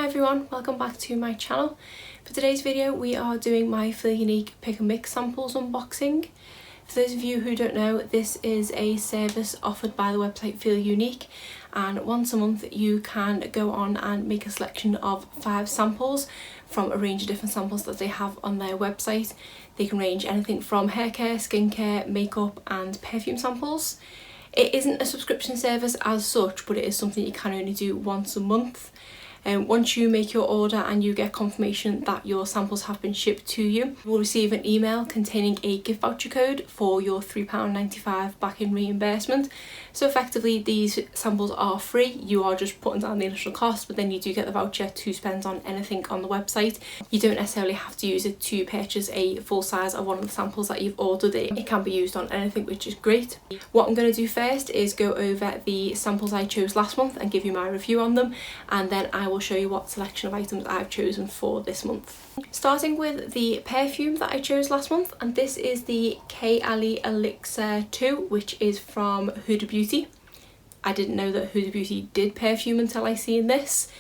everyone, welcome back to my channel. For today's video we are doing my Feel Unique pick and mix samples unboxing. For those of you who don't know, this is a service offered by the website Feel Unique, and once a month you can go on and make a selection of 5 samples from a range of different samples that they have on their website. They can range anything from hair care, skincare, makeup and perfume samples. It isn't a subscription service as such, but it is something you can only do once a month. Once you make your order and you get confirmation that your samples have been shipped to you, you will receive an email containing a gift voucher code for your £3.95 back in reimbursement. So effectively these samples are free, you are just putting down the initial cost, but then you do get the voucher to spend on anything on the website. You don't necessarily have to use it to purchase a full size of one of the samples that you've ordered. It can be used on anything, which is great. What I'm going to do first is go over the samples I chose last month and give you my review on them, and then I will show you what selection of items I've chosen for this month. Starting with the perfume that I chose last month, and this is the K Ali Elixir 2, which is from Huda Beauty. I didn't know that Huda Beauty did perfume until I seen this.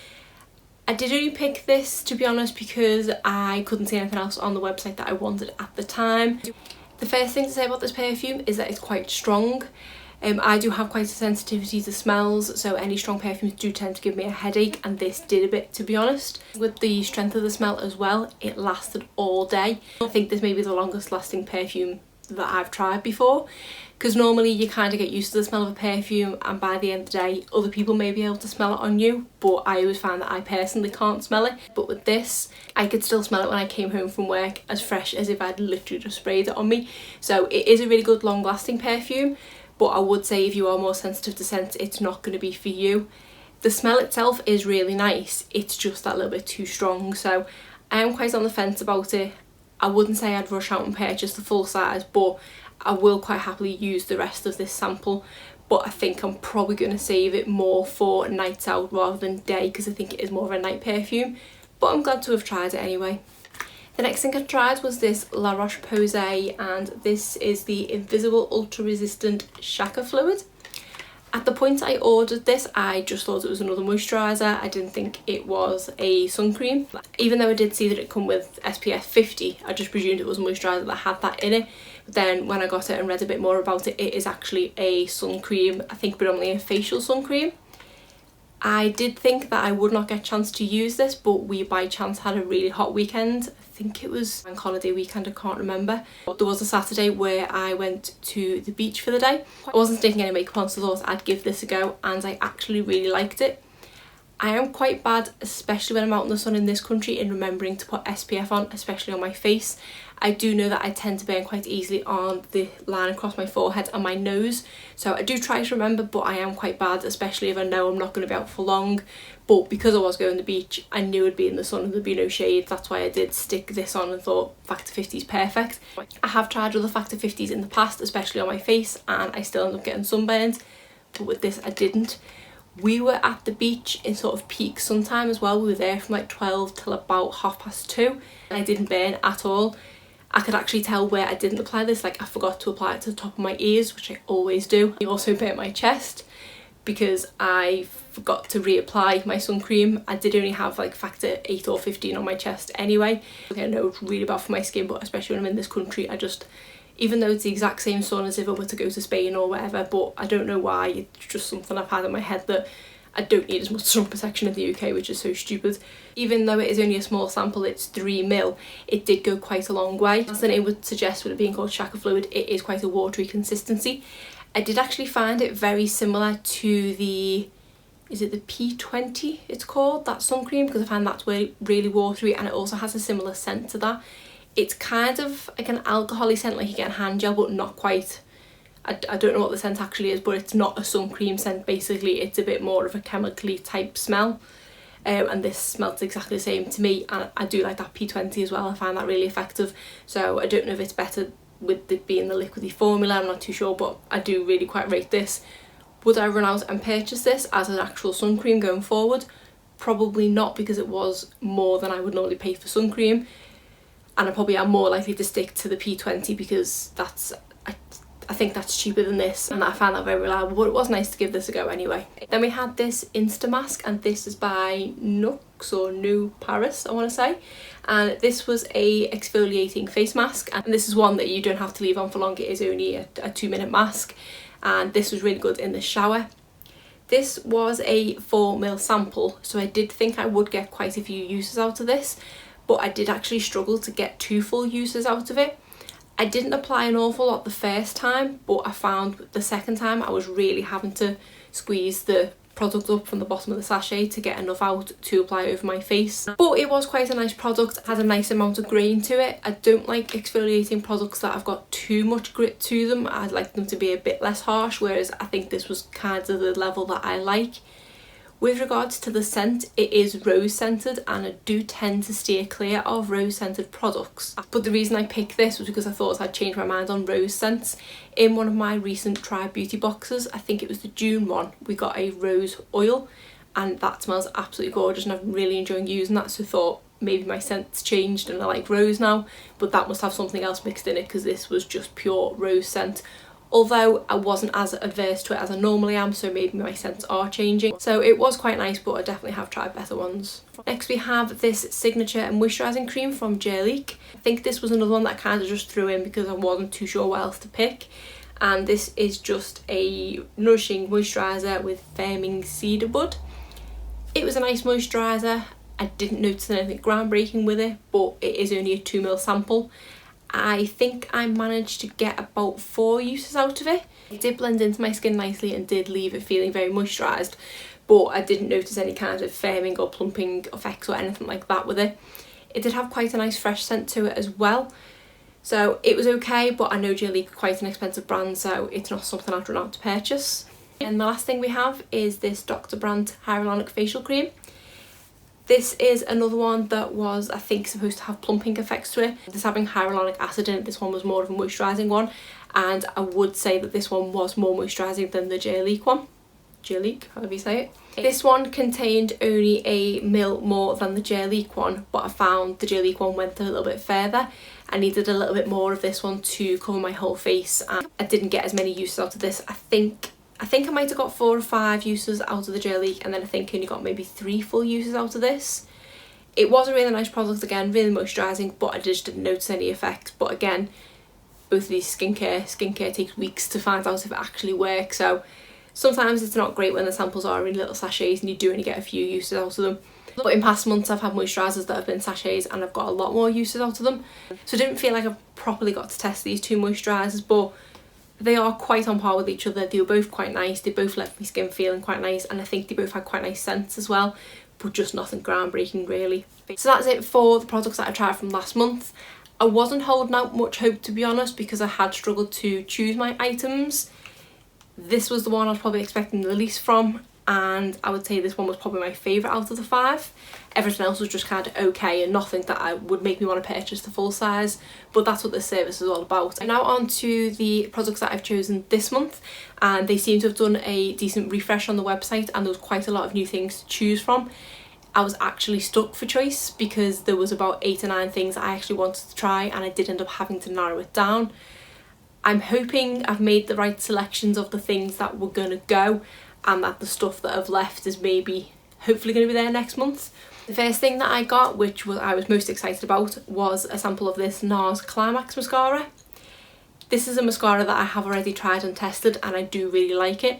I did only pick this, to be honest, because I couldn't see anything else on the website that I wanted at the time. The first thing to say about this perfume is that it's quite strong. I do have quite a sensitivity to smells, so any strong perfumes do tend to give me a headache, and this did a bit, to be honest. With the strength of the smell as well, it lasted all day. I think this may be the longest lasting perfume that I've tried before, because normally you kind of get used to the smell of a perfume and by the end of the day other people may be able to smell it on you, but I always find that I personally can't smell it. But with this, I could still smell it when I came home from work, as fresh as if I'd literally just sprayed it on me. So it is a really good long lasting perfume, but I would say if you are more sensitive to scent, it's not going to be for you. The smell itself is really nice, it's just that little bit too strong, so I am quite on the fence about it. I wouldn't say I'd rush out and purchase the full size, but I will quite happily use the rest of this sample. But I think I'm probably going to save it more for nights out rather than day, because I think it is more of a night perfume, but I'm glad to have tried it anyway. The next thing I tried was this La Roche-Posay, and this is the Invisible Ultra Resistant Shaka Fluid. At the point I ordered this, I just thought it was another moisturiser. I didn't think it was a sun cream. Even though I did see that it come with SPF 50, I just presumed it was a moisturiser that had that in it. But then when I got it and read a bit more about it, it is actually a sun cream, I think predominantly a facial sun cream. I did think that I would not get a chance to use this, but we by chance had a really hot weekend. I think it was bank holiday weekend, I can't remember. But there was a Saturday where I went to the beach for the day. I wasn't taking any makeup on, so I thought I'd give this a go, and I actually really liked it. I am quite bad, especially when I'm out in the sun in this country, in remembering to put SPF on, especially on my face. I do know that I tend to burn quite easily on the line across my forehead and my nose, so I do try to remember, but I am quite bad, especially if I know I'm not going to be out for long. But because I was going to the beach, I knew I'd be in the sun and there'd be no shade. That's why I did stick this on and thought Factor 50 is perfect. I have tried other Factor 50s in the past, especially on my face, and I still end up getting sunburned, but with this I didn't. We were at the beach in sort of peak sun time as well. We were there from like 12 till about 2:30, and I didn't burn at all. I could actually tell where I didn't apply this, like I forgot to apply it to the top of my ears, which I always do. I also burnt my chest because I forgot to reapply my sun cream. I did only have like factor 8 or 15 on my chest anyway. I know it's really bad for my skin, but especially when I'm in this country, even though it's the exact same sun as if I were to go to Spain or whatever, but I don't know why, it's just something I've had in my head that I don't need as much sun protection in the UK, which is so stupid. Even though it is only a small sample, it's 3ml, it did go quite a long way. As the name would suggest, with it being called Shaka Fluid, it is quite a watery consistency. I did actually find it very similar to the, is it the P20 it's called, that sun cream, because I find that's really watery, and it also has a similar scent to that. It's kind of like an alcohol-y scent, like you get in hand gel, but not quite. I don't know what the scent actually is, but it's not a sun cream scent. Basically it's a bit more of a chemically type smell, and this smells exactly the same to me, and I do like that P20 as well. I find that really effective, so I don't know if it's better with it being the liquidy formula, I'm not too sure, but I do really quite rate this. Would I run out and purchase this as an actual sun cream going forward? Probably not, because it was more than I would normally pay for sun cream, and I probably am more likely to stick to the P20 because that's, I think that's cheaper than this, and I found that very reliable, but it was nice to give this a go anyway. Then we had this Insta Mask, and this is by Nux or New Paris, I want to say. And this was a exfoliating face mask, and this is one that you don't have to leave on for long. It is only a 2-minute mask, and this was really good in the shower. This was a 4ml sample, so I did think I would get quite a few uses out of this, but I did actually struggle to get 2 full uses out of it. I didn't apply an awful lot the first time, but I found the second time I was really having to squeeze the product up from the bottom of the sachet to get enough out to apply over my face. But it was quite a nice product, it had a nice amount of grain to it. I don't like exfoliating products that have got too much grit to them. I'd like them to be a bit less harsh, whereas I think this was kind of the level that I like. With regards to the scent, it is rose scented, and I do tend to steer clear of rose scented products. But the reason I picked this was because I thought I'd changed my mind on rose scents. In one of my recent Try Beauty boxes, I think it was the June one, we got a rose oil, and that smells absolutely gorgeous, and I'm really enjoying using that, so I thought maybe my scent's changed and I like rose now, but that must have something else mixed in it because this was just pure rose scent. Although I wasn't as adverse to it as I normally am, so maybe my scents are changing. So it was quite nice, but I definitely have tried better ones. Next we have this Signature Moisturising Cream from Jerleek. I think this was another one that I kind of just threw in because I wasn't too sure what else to pick. And this is just a nourishing moisturiser with firming cedar bud. It was a nice moisturiser. I didn't notice anything groundbreaking with it, but it is only a 2ml sample. I think I managed to get about 4 uses out of it. It did blend into my skin nicely and did leave it feeling very moisturised, but I didn't notice any kind of firming or plumping effects or anything like that with it. It did have quite a nice fresh scent to it as well, so it was okay, but I know Jerleek are quite an expensive brand, so it's not something I'd run out to purchase. And the last thing we have is this Dr. Brandt Hyaluronic Facial Cream. This is another one that was, I think, supposed to have plumping effects to it. This having hyaluronic acid in it, this one was more of a moisturising one, and I would say that this one was more moisturising than the Jerleek one. Jerleek, however you say it. This one contained only a ml more than the Jerleek one, but I found the Jerleek one went a little bit further. I needed a little bit more of this one to cover my whole face, and I didn't get as many uses out of this. I think I might have got 4 or 5 uses out of the Jerleek, and then I think I only got maybe 3 full uses out of this. It was a really nice product again, really moisturising, but I just didn't notice any effect. But again, both of these skincare takes weeks to find out if it actually works, so sometimes it's not great when the samples are in little sachets and you do only get a few uses out of them. But in past months I've had moisturisers that have been sachets and I've got a lot more uses out of them. So I didn't feel like I've properly got to test these 2 moisturisers, but they are quite on par with each other. They were both quite nice, they both left my skin feeling quite nice, and I think they both had quite nice scents as well, but just nothing groundbreaking really. So that's it for the products that I tried from last month. I wasn't holding out much hope, to be honest, because I had struggled to choose my items. This was the one I was probably expecting the least from, and I would say this one was probably my favourite out of the 5. Everything else was just kind of okay and nothing that would make me want to purchase the full size, but that's what this service is all about. And now on to the products that I've chosen this month, and they seem to have done a decent refresh on the website and there was quite a lot of new things to choose from. I was actually stuck for choice because there was about 8 or 9 things I actually wanted to try, and I did end up having to narrow it down. I'm hoping I've made the right selections of the things that were going to go, and that the stuff that I've left is maybe hopefully going to be there next month. The first thing that I got, which I was most excited about, was a sample of this NARS Climax mascara. This is a mascara that I have already tried and tested, and I do really like it,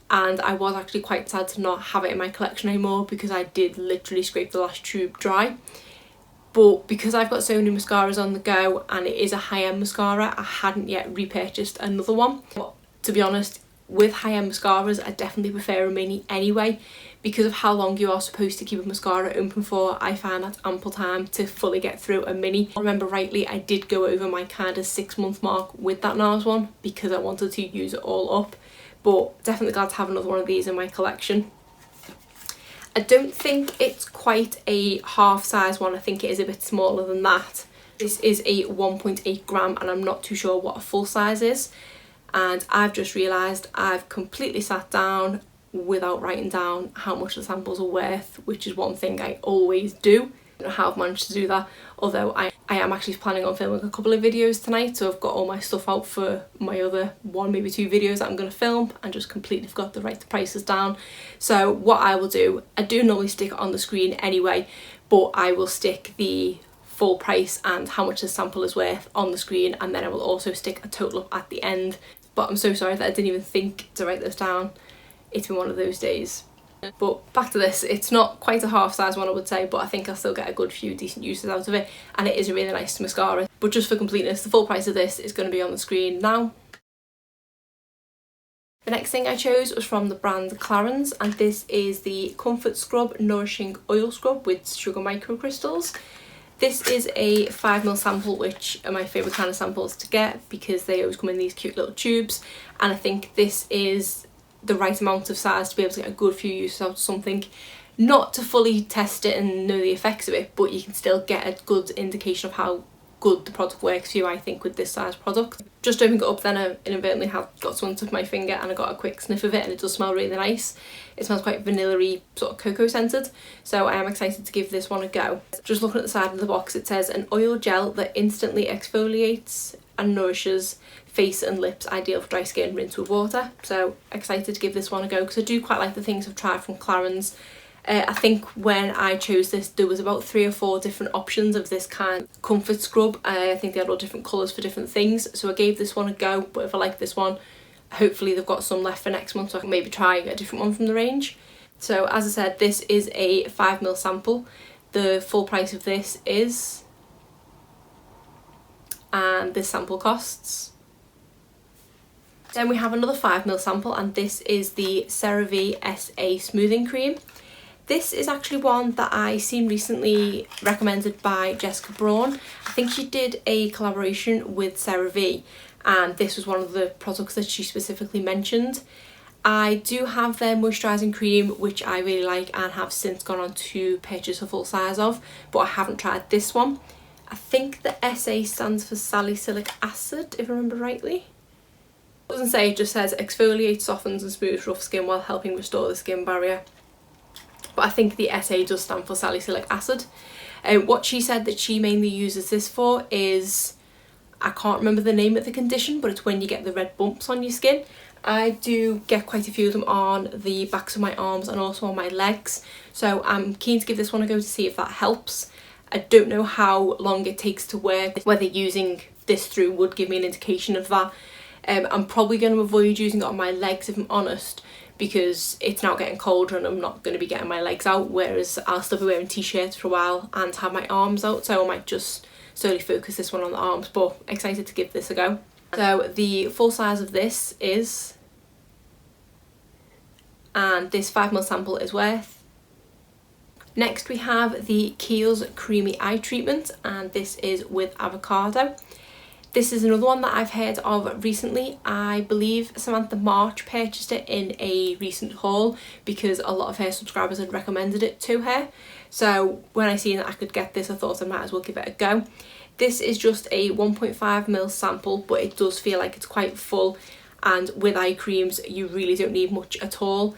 and I was actually quite sad to not have it in my collection anymore because I did literally scrape the last tube dry. But because I've got so many mascaras on the go and it is a high-end mascara, I hadn't yet repurchased another one. But to be honest, with high-end mascaras I definitely prefer a mini anyway, because of how long you are supposed to keep a mascara open for. I find that's ample time to fully get through a mini. If I remember rightly, I did go over my kind of 6-month mark with that NARS one because I wanted to use it all up, but definitely glad to have another one of these in my collection. I don't think it's quite a half size one, I think it is a bit smaller than that. This is a 1.8 gram and I'm not too sure what a full size is. And I've just realised I've completely sat down without writing down how much the samples are worth, which is one thing I always do. I don't know how I've managed to do that, although I am actually planning on filming a couple of videos tonight, so I've got all my stuff out for my other one, maybe two videos that I'm going to film, and just completely forgot to write the prices down. So what I will do, I do normally stick it on the screen anyway, but I will stick the full price and how much the sample is worth on the screen, and then I will also stick a total up at the end. But I'm so sorry that I didn't even think to write this down. It's been one of those days. But back to this, it's not quite a half size one I would say, but I think I'll still get a good few decent uses out of it, and it is a really nice mascara. But just for completeness, the full price of this is going to be on the screen now. The next thing I chose was from the brand Clarins, and this is the Comfort Scrub Nourishing Oil Scrub with sugar microcrystals. This is a 5ml sample, which are my favourite kind of samples to get because they always come in these cute little tubes, and I think this is the right amount of size to be able to get a good few uses out of something. Not to fully test it and know the effects of it, but you can still get a good indication of how good the product works for you, I think, with this size product. Just opening it up then, I inadvertently have got some to my finger and I got a quick sniff of it, and it does smell really nice. It smells quite vanilla-y, sort of cocoa scented, so I am excited to give this one a go. Just looking at the side of the box, it says an oil gel that instantly exfoliates and nourishes face and lips, ideal for dry skin, rinse with water. So excited to give this one a go because I do quite like the things I've tried from Clarins. I think when I chose this there was about 3 or 4 different options of this kind of comfort scrub. I think they had all different colours for different things, so I gave this one a go, but if I like this one, hopefully they've got some left for next month so I can maybe try a different one from the range. So as I said, this is a 5ml sample. The full price of this is, and this sample costs. Then we have another 5ml sample, and this is the CeraVe SA Smoothing Cream. This is actually one that I seen recently recommended by Jessica Braun. I think she did a collaboration with CeraVe, and this was one of the products that she specifically mentioned. I do have their moisturising cream, which I really like and have since gone on to purchase a full size of, but I haven't tried this one. I think the SA stands for salicylic acid, if I remember rightly. It doesn't say, it just says exfoliates, softens and smooths rough skin while helping restore the skin barrier. But I think the SA does stand for salicylic acid. What she said that she mainly uses this for is, I can't remember the name of the condition, but it's when you get the red bumps on your skin. I do get quite a few of them on the backs of my arms and also on my legs, so I'm keen to give this one a go to see if that helps. I don't know how long it takes to work, whether using this through would give me an indication of that. I'm probably going to avoid using it on my legs if I'm honest, because it's now getting colder and I'm not going to be getting my legs out, whereas I'll still be wearing t-shirts for a while and have my arms out, so I might just solely focus this one on the arms, but excited to give this a go. So the full size of this is, and this 5ml sample is worth. Next we have the Kiehl's Creamy Eye Treatment, and this is with avocado. This is another one that I've heard of recently. I believe Samantha March purchased it in a recent haul because a lot of her subscribers had recommended it to her. So when I seen that I could get this, I thought I might as well give it a go. This is just a 1.5ml sample, but it does feel like it's quite full, and with eye creams you really don't need much at all.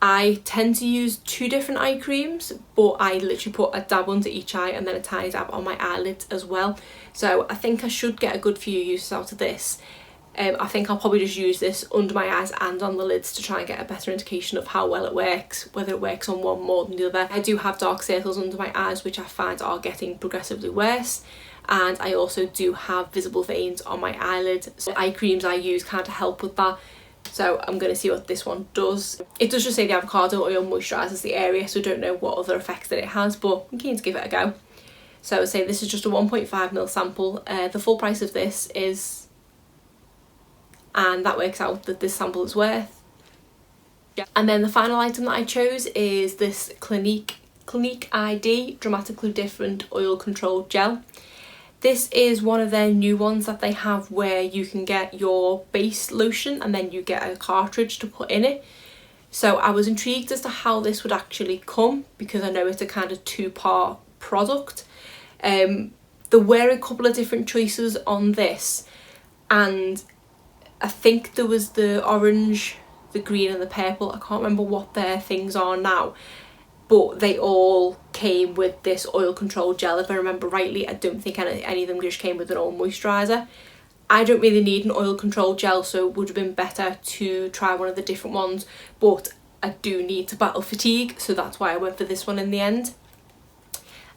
I tend to use 2 different eye creams, but I literally put a dab under each eye and then a tiny dab on my eyelids as well. So I think I should get a good few uses out of this. I think I'll probably just use this under my eyes and on the lids to try and get a better indication of how well it works, whether it works on one more than the other. I do have dark circles under my eyes, which I find are getting progressively worse, and I also do have visible veins on my eyelid. So eye creams I use kind of help with that. So I'm going to see what this one does. It does just say the avocado oil moisturises the area, so I don't know what other effects that it has, but I'm keen to give it a go. So I would say this is just a 1.5ml sample. The full price of this is, and that works out that this sample is worth. And then the final item that I chose is this Clinique ID Dramatically Different Oil Control Gel. This is one of their new ones that they have where you can get your base lotion and then you get a cartridge to put in it. So I was intrigued as to how this would actually come, because I know it's a kind of 2-part product. There were a couple of different choices on this, and I think there was the orange, the green and the purple. I can't remember what their things are now, but they all came with this oil control gel if I remember rightly. I don't think any of them just came with an oil moisturiser. I don't really need an oil control gel, so it would have been better to try one of the different ones, but I do need to battle fatigue, so that's why I went for this one in the end.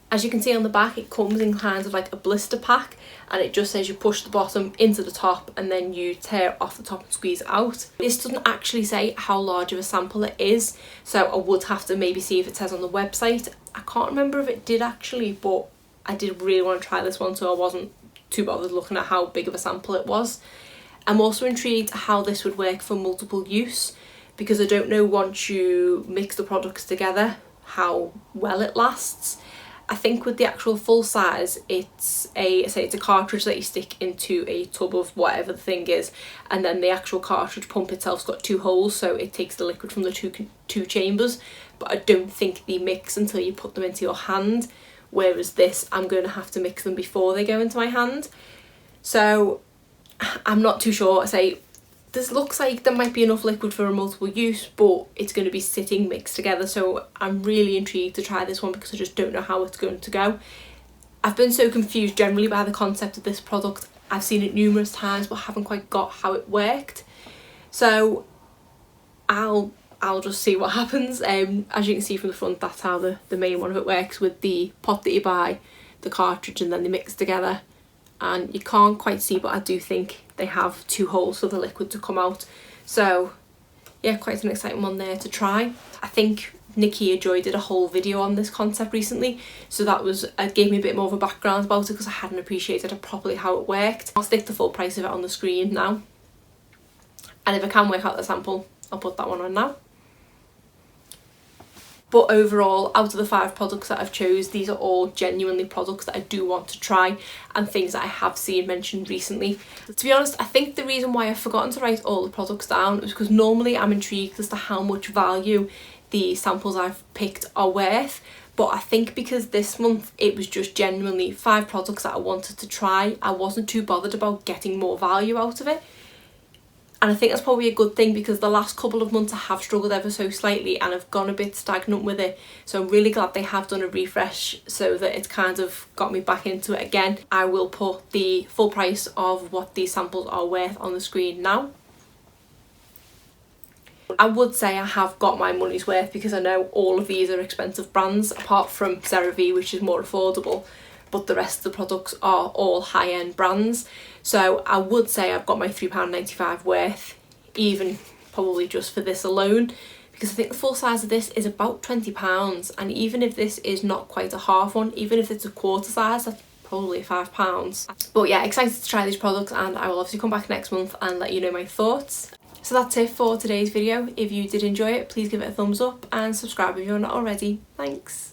As you can see on the back, it comes in kind of like a blister pack, and it just says you push the bottom into the top and then you tear off the top and squeeze out. This doesn't actually say how large of a sample it is, so I would have to maybe see if it says on the website. I can't remember if it did actually, but I did really want to try this one, so I wasn't too bothered looking at how big of a sample it was. I'm also intrigued how this would work for multiple use, because I don't know once you mix the products together how well it lasts. I think with the actual full size, it's a cartridge that you stick into a tub of whatever the thing is, and then the actual cartridge pump itself's got 2 holes, so it takes the liquid from the two chambers, but I don't think they mix until you put them into your hand, whereas this, I'm going to have to mix them before they go into my hand. So I'm not too sure. This looks like there might be enough liquid for a multiple use, but it's going to be sitting mixed together, so I'm really intrigued to try this one because I just don't know how it's going to go. I've been so confused generally by the concept of this product. I've seen it numerous times but haven't quite got how it worked, so I'll just see what happens. As you can see from the front, that's how the main one of it works, with the pot that you buy, the cartridge, and then they mix together. And you can't quite see, but I do think they have 2 holes for the liquid to come out. So yeah, quite an exciting one there to try. I think Nikia Joy did a whole video on this concept recently, so that gave me a bit more of a background about it, because I hadn't appreciated it properly how it worked. I'll stick the full price of it on the screen now, and if I can work out the sample, I'll put that one on now. But overall, out of the 5 products that I've chose, these are all genuinely products that I do want to try and things that I have seen mentioned recently. To be honest, I think the reason why I've forgotten to write all the products down is because normally I'm intrigued as to how much value the samples I've picked are worth. But I think because this month it was just genuinely 5 products that I wanted to try, I wasn't too bothered about getting more value out of it. And I think that's probably a good thing, because the last couple of months I have struggled ever so slightly and I've gone a bit stagnant with it. So I'm really glad they have done a refresh so that it's kind of got me back into it again. I will put the full price of what these samples are worth on the screen now. I would say I have got my money's worth, because I know all of these are expensive brands, apart from CeraVe, which is more affordable, but the rest of the products are all high-end brands. So I would say I've got my £3.95 worth, even probably just for this alone, because I think the full size of this is about £20, and even if this is not quite a half one, even if it's a quarter size, that's probably £5. But yeah, excited to try these products, and I will obviously come back next month and let you know my thoughts. So that's it for today's video. If you did enjoy it, please give it a thumbs up and subscribe if you're not already. Thanks.